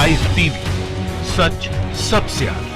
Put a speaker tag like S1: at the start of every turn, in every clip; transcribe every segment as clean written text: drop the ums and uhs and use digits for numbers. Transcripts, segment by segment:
S1: Live TV, सच सबसे आगे।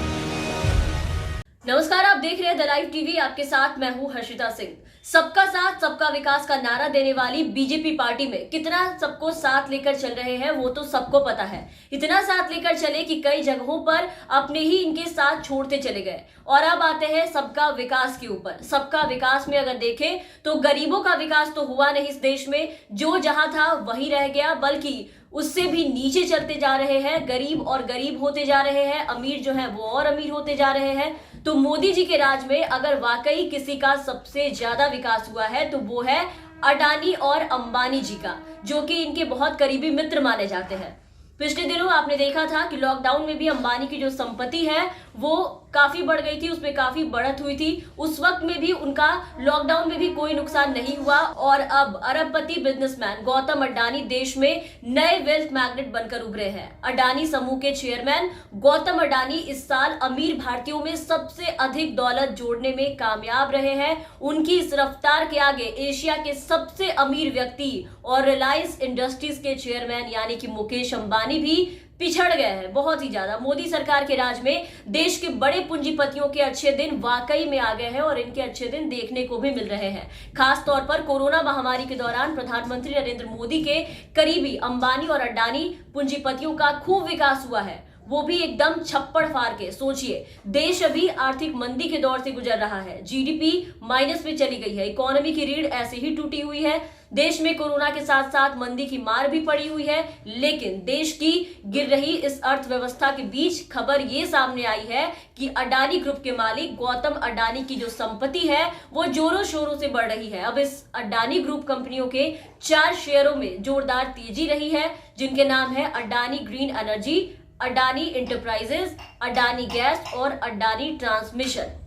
S2: नमस्कार, आप देख रहे हैं द लाइव टीवी। आपके साथ मैं हूं हर्षिता सिंह। सबका साथ सबका विकास का नारा देने वाली बीजेपी पार्टी में कितना सबको साथ लेकर चल रहे हैं वो तो सबको पता है। इतना साथ लेकर चले कि कई जगहों पर अपने ही इनके साथ छोड़ते चले गए। और अब आते हैं सबका विकास के ऊपर। सबका विकास में अगर देखें तो गरीबों का विकास तो हुआ नहीं इस देश में, जो जहां था वही रह गया, बल्कि उससे भी नीचे चलते जा रहे हैं। गरीब और गरीब होते जा रहे हैं, अमीर जो है वो और अमीर होते जा रहे हैं। तो मोदी जी के राज में अगर वाकई किसी का सबसे ज्यादा विकास हुआ है तो वो है अडानी और अंबानी जी का, जो कि इनके बहुत करीबी मित्र माने जाते हैं। पिछले दिनों आपने देखा था कि लॉकडाउन में भी अंबानी की जो संपत्ति है वो काफी बढ़ गई थी, उसमें काफी बढ़त हुई थी। उस वक्त में भी उनका लॉकडाउन में भी कोई नुकसान नहीं हुआ। और अब अरबपति बिजनेसमैन गौतम अडानी देश में नए वेल्थ मैग्नेट बनकर उभरे हैं। अडानी समूह के चेयरमैन गौतम अडानी इस साल अमीर भारतीयों में सबसे अधिक दौलत जोड़ने में कामयाब रहे हैं। उनकी इस रफ्तार के आगे एशिया के सबसे अमीर व्यक्ति और रिलायंस इंडस्ट्रीज के चेयरमैन यानी कि मुकेश अंबानी भी पिछड़ गए हैं बहुत ही ज्यादा। मोदी सरकार के राज में देश के बड़े पूंजीपतियों के अच्छे दिन वाकई में आ गए हैं और इनके अच्छे दिन देखने को भी मिल रहे हैं। खास तौर पर कोरोना महामारी के दौरान प्रधानमंत्री नरेंद्र मोदी के करीबी अंबानी और अडानी पूंजीपतियों का खूब विकास हुआ है, वो भी एकदम छप्पड़ फाड़ के। सोचिए, देश अभी आर्थिक मंदी के दौर से गुजर रहा है, जीडीपी माइनस में चली गई है, इकोनॉमी की रीढ़ ऐसे ही टूटी हुई है। देश में कोरोना के साथ साथ मंदी की मार भी पड़ी हुई है, लेकिन देश की गिर रही इस अर्थव्यवस्था के बीच खबर ये सामने आई है कि अडानी ग्रुप के मालिक गौतम अडानी की जो संपत्ति है वो जोरों शोरों से बढ़ रही है। अब इस अडानी ग्रुप कंपनियों के 4 शेयरों में जोरदार तेजी रही है, जिनके नाम है Adani green energy, Adani enterprises, Adani gas और अडानी ट्रांसमिशन।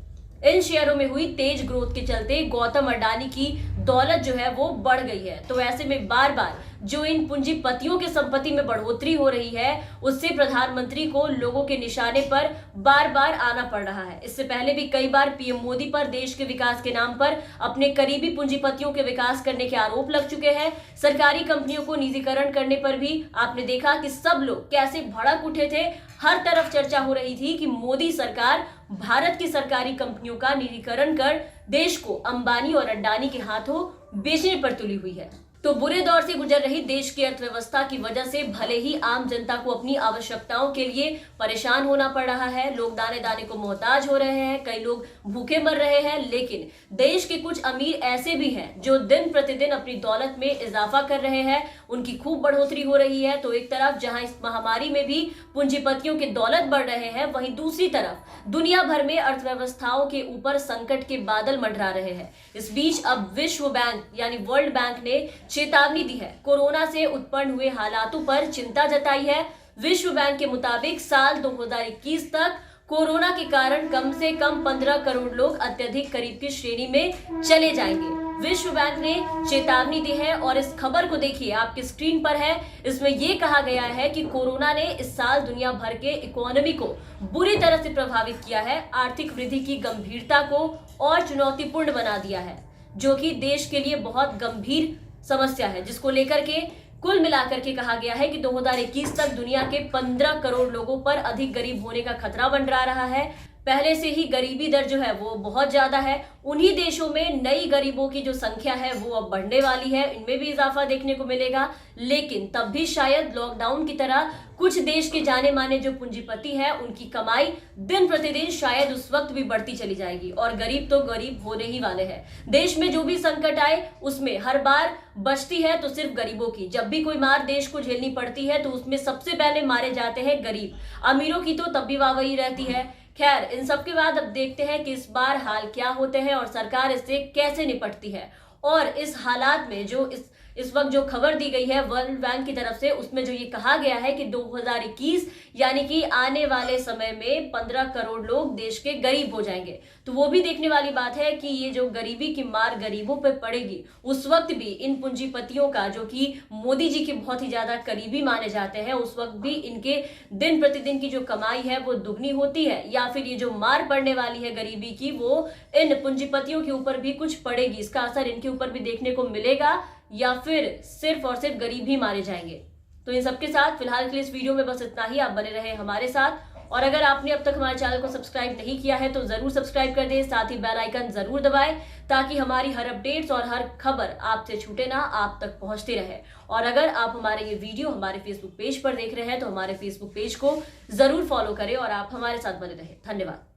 S2: इन शेयरों में हुई तेज ग्रोथ के चलते गौतम अडानी की दौलत जो है वो बढ़ गई है। तो ऐसे में बार बार जो इन पूंजीपतियों की संपत्ति में बढ़ोतरी हो रही है उससे प्रधानमंत्री को लोगों के निशाने पर बार बार आना पड़ रहा है। इससे पहले भी कई बार पीएम मोदी पर देश के विकास के नाम पर अपने करीबी पूंजीपतियों के विकास करने के आरोप लग चुके हैं। सरकारी कंपनियों को निजीकरण करने पर भी आपने देखा कि सब लोग कैसे भड़क उठे थे। हर तरफ चर्चा हो रही थी कि मोदी सरकार भारत की सरकारी कंपनियों का निजीकरण कर देश को अंबानी और अडानी के हाथों बेचने पर तुली हुई है। तो बुरे दौर से गुजर रही देश की अर्थव्यवस्था की वजह से भले ही आम जनता को अपनी आवश्यकताओं के लिए परेशान होना पड़ रहा है, लोग दाने दाने को मोहताज हो रहे हैं, कई लोग भूखे मर रहे हैं, लेकिन देश के कुछ अमीर ऐसे भी हैं जो दिन प्रतिदिन अपनी दौलत में इजाफा कर रहे हैं, उनकी खूब बढ़ोतरी हो रही है। तो एक तरफ जहां इस महामारी में भी पूंजीपतियों की दौलत बढ़ रहे हैं, वहीं दूसरी तरफ दुनिया भर में अर्थव्यवस्थाओं के ऊपर संकट के बादल मंडरा रहे हैं। इस बीच अब विश्व बैंक यानी वर्ल्ड बैंक ने चेतावनी दी है, कोरोना से उत्पन्न हुए हालातों पर चिंता जताई है। विश्व बैंक के मुताबिक साल 2021 तक कोरोना के कारण कम से कम 15 करोड़ लोग अत्यधिक करीब की श्रेणी में चले जाएंगे। विश्व बैंक ने चेतावनी दी है और इस खबर को देखिए, आपकी स्क्रीन पर है। इसमें यह कहा गया है कि कोरोना ने इस साल दुनिया भर के इकोनॉमी को बुरी तरह से प्रभावित किया है, आर्थिक वृद्धि की गंभीरता को और चुनौतीपूर्ण बना दिया है, जो कि देश के लिए बहुत गंभीर समस्या है, जिसको लेकर के कुल मिलाकर के कहा गया है कि 2021 तक दुनिया के 15 करोड़ लोगों पर अधिक गरीब होने का खतरा मंडरा रहा है। पहले से ही गरीबी दर जो है वो बहुत ज्यादा है। उन्हीं देशों में नई गरीबों की जो संख्या है वो अब बढ़ने वाली है, इनमें भी इजाफा देखने को मिलेगा। लेकिन तब भी शायद लॉकडाउन की तरह कुछ देश के जाने माने जो पूंजीपति हैं उनकी कमाई दिन प्रतिदिन शायद उस वक्त भी बढ़ती चली जाएगी और गरीब तो गरीब होने ही वाले हैं। देश में जो भी संकट आए उसमें हर बार बचती है तो सिर्फ गरीबों की। जब भी कोई मार देश को झेलनी पड़ती है तो उसमें सबसे पहले मारे जाते हैं गरीब, अमीरों की तो तब भी वाहवाही रहती है। खैर, इन सब के बाद अब देखते हैं कि इस बार हाल क्या होते हैं और सरकार इससे कैसे निपटती है। और इस हालात में जो इस वक्त जो खबर दी गई है वर्ल्ड बैंक की तरफ से, उसमें जो ये कहा गया है कि 2021 यानी कि आने वाले समय में 15 करोड़ लोग देश के गरीब हो जाएंगे। तो वो भी देखने वाली बात है कि ये जो गरीबी की मार गरीबों पे पड़ेगी, उस वक्त भी इन पूंजीपतियों का, जो कि मोदी जी के बहुत ही ज्यादा करीबी माने जाते हैं, उस वक्त भी इनके दिन प्रतिदिन की जो कमाई है वो दुगनी होती है, या फिर ये जो मार पड़ने वाली है गरीबी की वो इन पूंजीपतियों के ऊपर भी कुछ पड़ेगी, इसका असर इनके ऊपर भी देखने को मिलेगा, या फिर सिर्फ और सिर्फ गरीब ही मारे जाएंगे। तो इन सबके साथ फिलहाल के लिए इस वीडियो में बस इतना ही। आप बने रहे हमारे साथ, और अगर आपने अब तक हमारे चैनल को सब्सक्राइब नहीं किया है तो जरूर सब्सक्राइब कर दें, साथ ही बेल आइकन जरूर दबाएं ताकि हमारी हर अपडेट्स और हर खबर आपसे छूटे ना, आप तक पहुंचती रहे। और अगर आप हमारे ये वीडियो हमारे फेसबुक पेज पर देख रहे हैं तो हमारे फेसबुक पेज को जरूर फॉलो करें और आप हमारे साथ बने रहें। धन्यवाद।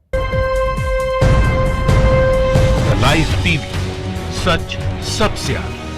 S1: लाइव टीवी, सच सबसे आगे।